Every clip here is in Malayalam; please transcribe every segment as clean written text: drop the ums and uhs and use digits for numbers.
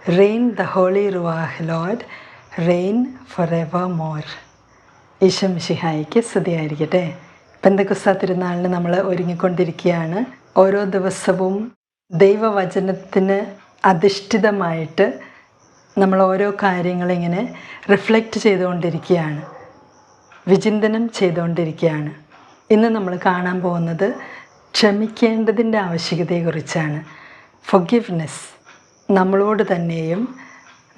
Reign the Holy Ruach Lord, reign forevermore. Isho മിശിഹായിക്ക് സ്തുതിയായിരിക്കട്ടെ. പെന്തക്കോസ്താ തിരുനാളിന് നമ്മൾ ഒരുങ്ങിക്കൊണ്ടിരിക്കുകയാണ്. ഓരോ ദിവസവും ദൈവവചനത്തിന് അധിഷ്ഠിതമായിട്ട് നമ്മൾ ഓരോ കാര്യങ്ങളിങ്ങനെ റിഫ്ലക്റ്റ് ചെയ്തുകൊണ്ടിരിക്കുകയാണ്, വിചിന്തനം ചെയ്തുകൊണ്ടിരിക്കുകയാണ്. ഇന്ന് നമ്മൾ കാണാൻ പോകുന്നത് ക്ഷമിക്കേണ്ടതിൻ്റെ ആവശ്യകതയെക്കുറിച്ചാണ്. ഫൊർഗിവ്നെസ്. നമ്മളോട് തന്നെയും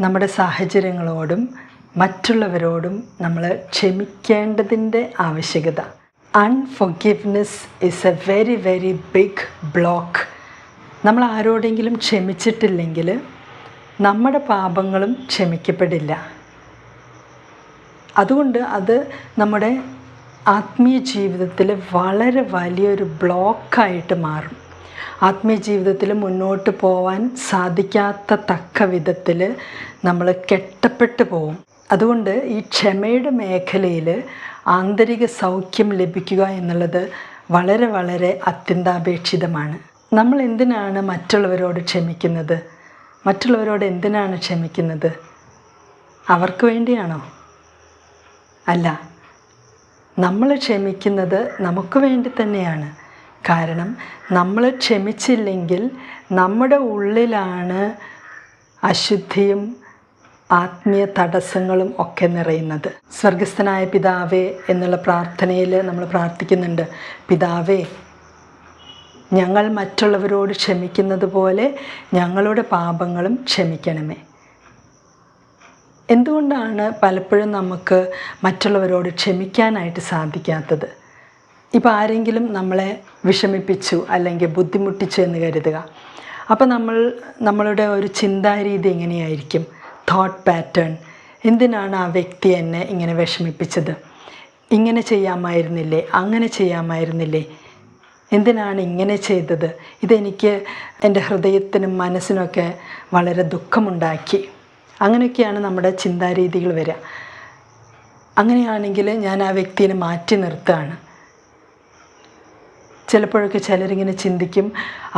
നമ്മുടെ സാഹചര്യങ്ങളോടും മറ്റുള്ളവരോടും നമ്മൾ ക്ഷമിക്കേണ്ടതിൻ്റെ ആവശ്യകത. Unforgiveness is a very very big block. നമ്മൾ ആരോടെങ്കിലും ക്ഷമിച്ചിട്ടില്ലെങ്കിൽ നമ്മുടെ പാപങ്ങളും ക്ഷമിക്കപ്പെടില്ല. അതുകൊണ്ട് അത് നമ്മുടെ ആത്മീയ ജീവിതത്തിൽ വളരെ വലിയൊരു ബ്ലോക്കായിട്ട് മാറും. ആത്മീയ ജീവിതത്തിൽ മുന്നോട്ട് പോവാൻ സാധിക്കാത്ത തക്ക വിധത്തിൽ നമ്മൾ കെട്ടപ്പെട്ടു പോവും. അതുകൊണ്ട് ഈ ക്ഷമയുടെ മേഖലയിൽ ആന്തരിക സൗഖ്യം ലഭിക്കുക എന്നുള്ളത് വളരെ വളരെ അത്യന്താപേക്ഷിതമാണ്. നമ്മൾ എന്തിനാണ് മറ്റുള്ളവരോട് ക്ഷമിക്കുന്നത്? മറ്റുള്ളവരോട് എന്തിനാണ് ക്ഷമിക്കുന്നത്? അവർക്ക് വേണ്ടിയാണോ? അല്ല, നമ്മൾ ക്ഷമിക്കുന്നത് നമുക്ക് വേണ്ടി തന്നെയാണ്. കാരണം നമ്മൾ ക്ഷമിച്ചില്ലെങ്കിൽ നമ്മുടെ ഉള്ളിലാണ് അശുദ്ധിയും ആത്മീയ തടസ്സങ്ങളും ഒക്കെ നിറയുന്നത്. സ്വർഗസ്ഥനായ പിതാവേ എന്നുള്ള പ്രാർത്ഥനയിൽ നമ്മൾ പ്രാർത്ഥിക്കുന്നുണ്ട്, പിതാവേ, ഞങ്ങൾ മറ്റുള്ളവരോട് ക്ഷമിക്കുന്നത് പോലെ ഞങ്ങളുടെ പാപങ്ങളും ക്ഷമിക്കണമേ. എന്തുകൊണ്ടാണ് പലപ്പോഴും നമുക്ക് മറ്റുള്ളവരോട് ക്ഷമിക്കാനായിട്ട് സാധിക്കാത്തത്? ഇപ്പോൾ ആരെങ്കിലും നമ്മളെ വിഷമിപ്പിച്ചു അല്ലെങ്കിൽ ബുദ്ധിമുട്ടിച്ചു എന്ന് കരുതുക. അപ്പോൾ നമ്മളുടെ ഒരു ചിന്താരീതി എങ്ങനെയായിരിക്കും? Thought pattern. എന്തിനാണ് ആ വ്യക്തി എന്നെ ഇങ്ങനെ വിഷമിപ്പിച്ചത്? ഇങ്ങനെ ചെയ്യാമായിരുന്നില്ലേ? അങ്ങനെ ചെയ്യാമായിരുന്നില്ലേ? എന്തിനാണ് ഇങ്ങനെ ചെയ്തത്? ഇതെനിക്ക് എൻ്റെ ഹൃദയത്തിനും മനസ്സിനൊക്കെ വളരെ ദുഃഖമുണ്ടാക്കി. അങ്ങനെയൊക്കെയാണ് നമ്മുടെ ചിന്താരീതികൾ വരിക. അങ്ങനെയാണെങ്കിൽ ഞാൻ ആ വ്യക്തിയെ മാറ്റി നിർത്തുകയാണ്. ചിലപ്പോഴൊക്കെ ചിലരിങ്ങനെ ചിന്തിക്കും,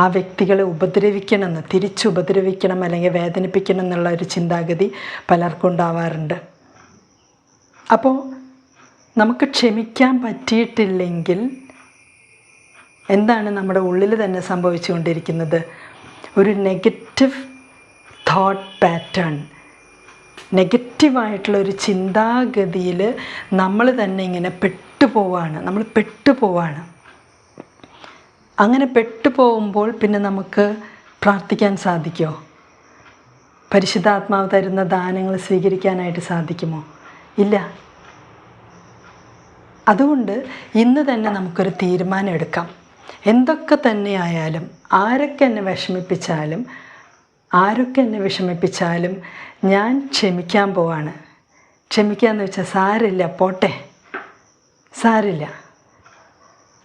ആ വ്യക്തികളെ ഉപദ്രവിക്കണമെന്ന്, തിരിച്ചുപദ്രവിക്കണം അല്ലെങ്കിൽ വേദനിപ്പിക്കണം എന്നുള്ള ഒരു ചിന്താഗതി പലർക്കും ഉണ്ടാവാറുണ്ട്. അപ്പോൾ നമുക്ക് ക്ഷമിക്കാൻ പറ്റിയിട്ടില്ലെങ്കിൽ എന്താണ് നമ്മുടെ ഉള്ളിൽ തന്നെ സംഭവിച്ചുകൊണ്ടിരിക്കുന്നത്? ഒരു നെഗറ്റീവ് തോട്ട് പാറ്റേൺ, നെഗറ്റീവായിട്ടുള്ളൊരു ചിന്താഗതിയിൽ നമ്മൾ തന്നെ ഇങ്ങനെ പെട്ടുപോവാണ്. അങ്ങനെ പെട്ടുപോകുമ്പോൾ പിന്നെ നമുക്ക് പ്രാർത്ഥിക്കാൻ സാധിക്കുമോ? പരിശുദ്ധാത്മാവ് തരുന്ന ദാനങ്ങൾ സ്വീകരിക്കാനായിട്ട് സാധിക്കുമോ? ഇല്ല. അതുകൊണ്ട് ഇന്ന് തന്നെ നമുക്കൊരു തീരുമാനം എടുക്കാം. എന്തൊക്കെ തന്നെയായാലും, ആരൊക്കെ എന്നെ വിഷമിപ്പിച്ചാലും ഞാൻ ക്ഷമിക്കാൻ പോവാണ്. ക്ഷമിക്കാമെന്ന് വെച്ചാൽ സാരില്ല, പോട്ടെ, സാരില്ല,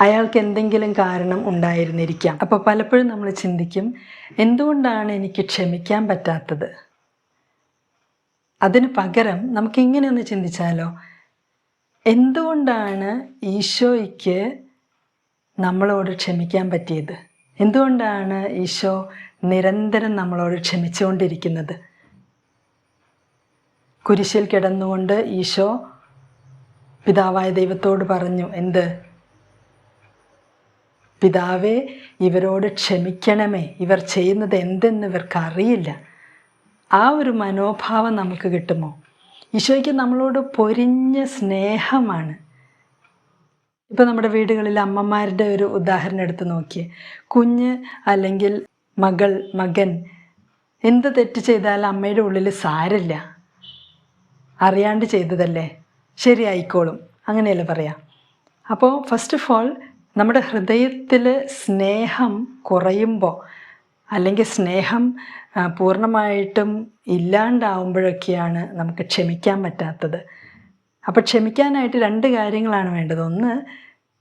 അയാൾക്ക് എന്തെങ്കിലും കാരണം ഉണ്ടായിരുന്നിരിക്കാം. അപ്പോൾ പലപ്പോഴും നമ്മൾ ചിന്തിക്കും, എന്തുകൊണ്ടാണ് എനിക്ക് ക്ഷമിക്കാൻ പറ്റാത്തത്? അതിന് പകരം നമുക്കിങ്ങനെ ഒന്ന് ചിന്തിച്ചാലോ, എന്തുകൊണ്ടാണ് ഈശോയ്ക്ക് നമ്മളോട് ക്ഷമിക്കാൻ പറ്റിയത്? എന്തുകൊണ്ടാണ് ഈശോ നിരന്തരം നമ്മളോട് ക്ഷമിച്ചുകൊണ്ടിരിക്കുന്നത്? കുരിശിൽ കിടന്നുകൊണ്ട് ഈശോ പിതാവായ ദൈവത്തോട് പറഞ്ഞു, എന്ത്? പിതാവേ, ഇവരോട് ക്ഷമിക്കണമേ, ഇവർ ചെയ്യുന്നത് എന്തെന്ന് ഇവർക്ക് അറിയില്ല. ആ ഒരു മനോഭാവം നമുക്ക് കിട്ടുമോ? ഈശോയ്ക്ക് നമ്മളോട് പൊരിഞ്ഞ സ്നേഹമാണ്. ഇപ്പോൾ നമ്മുടെ വീടുകളിൽ അമ്മമാരുടെ ഒരു ഉദാഹരണം എടുത്ത് നോക്കിയേ. കുഞ്ഞ് അല്ലെങ്കിൽ മകൻ എന്ത് തെറ്റ് ചെയ്താലും അമ്മയുടെ ഉള്ളിൽ സാരില്ല, അറിയാണ്ട് ചെയ്തതല്ലേ, ശരിയായിക്കോളും, അങ്ങനെയല്ലേ പറയാം. അപ്പോൾ ഫസ്റ്റ് ഓഫ് ഓൾ നമ്മുടെ ഹൃദയത്തിൽ സ്നേഹം കുറയുമ്പോൾ അല്ലെങ്കിൽ സ്നേഹം പൂർണ്ണമായിട്ടും ഇല്ലാണ്ടാവുമ്പോഴൊക്കെയാണ് നമുക്ക് ക്ഷമിക്കാൻ പറ്റാത്തത്. അപ്പോൾ ക്ഷമിക്കാനായിട്ട് 2 കാര്യങ്ങളാണ് വേണ്ടത്. ഒന്ന്,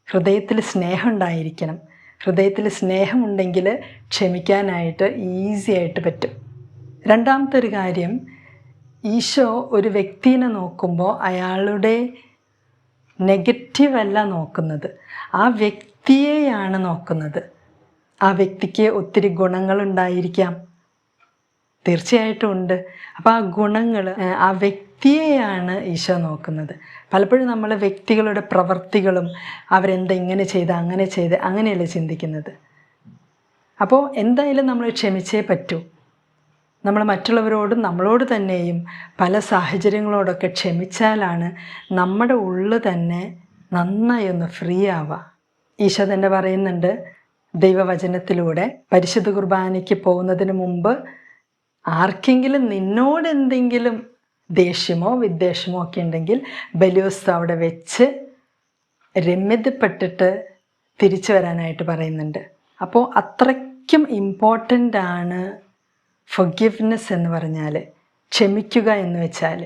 ഹൃദയത്തിൽ സ്നേഹം ഉണ്ടായിരിക്കണം. ഹൃദയത്തിൽ സ്നേഹമുണ്ടെങ്കിൽ ക്ഷമിക്കാനായിട്ട് ഈസി ആയിട്ട് പറ്റും. രണ്ടാമത്തെ ഒരു കാര്യം, ഈശോ ഒരു വ്യക്തിയെ നോക്കുമ്പോൾ അയാളുടെ നെഗറ്റീവ് അല്ല നോക്കുന്നത്, ആ വ്യക്തിയെയാണ് നോക്കുന്നത്. ആ വ്യക്തിക്ക് ഒത്തിരി ഗുണങ്ങളുണ്ടായിരിക്കാം, തീർച്ചയായിട്ടും ഉണ്ട്. അപ്പോൾ ആ ഗുണങ്ങൾ, ആ വ്യക്തിയെയാണ് ഈശോ നോക്കുന്നത്. പലപ്പോഴും നമ്മൾ വ്യക്തികളുടെ പ്രവർത്തികളും അവരെന്താ ഇങ്ങനെ ചെയ്ത് അങ്ങനെ ചെയ്ത് അങ്ങനെയല്ലേ ചിന്തിക്കുന്നത്. അപ്പോൾ എന്തായാലും നമ്മൾ ക്ഷമിച്ചേ പറ്റൂ. നമ്മൾ മറ്റുള്ളവരോടും നമ്മളോട് തന്നെയും പല സാഹചര്യങ്ങളോടൊക്കെ ക്ഷമിച്ചാലാണ് നമ്മുടെ ഉള്ളു തന്നെ നന്നായി ഒന്ന് ഫ്രീ ആവുക. ഈശോ തന്നെ പറയുന്നുണ്ട് ദൈവവചനത്തിലൂടെ, പരിശുദ്ധ കുർബാനയ്ക്ക് പോകുന്നതിന് മുമ്പ് ആർക്കെങ്കിലും നിന്നോട് എന്തെങ്കിലും ദേഷ്യമോ വിദ്വേഷമോ ഒക്കെ ഉണ്ടെങ്കിൽ ബലിയോസ് അവിടെ വെച്ച് രമ്യതപ്പെട്ടിട്ട് തിരിച്ചു വരാനായിട്ട് പറയുന്നുണ്ട്. അപ്പോൾ അത്രയ്ക്കും ഇമ്പോർട്ടൻ്റ് ആണ് ഫൊർഗിവ്നെസ് എന്ന് പറഞ്ഞാൽ, ക്ഷമിക്കുക എന്ന് വെച്ചാൽ.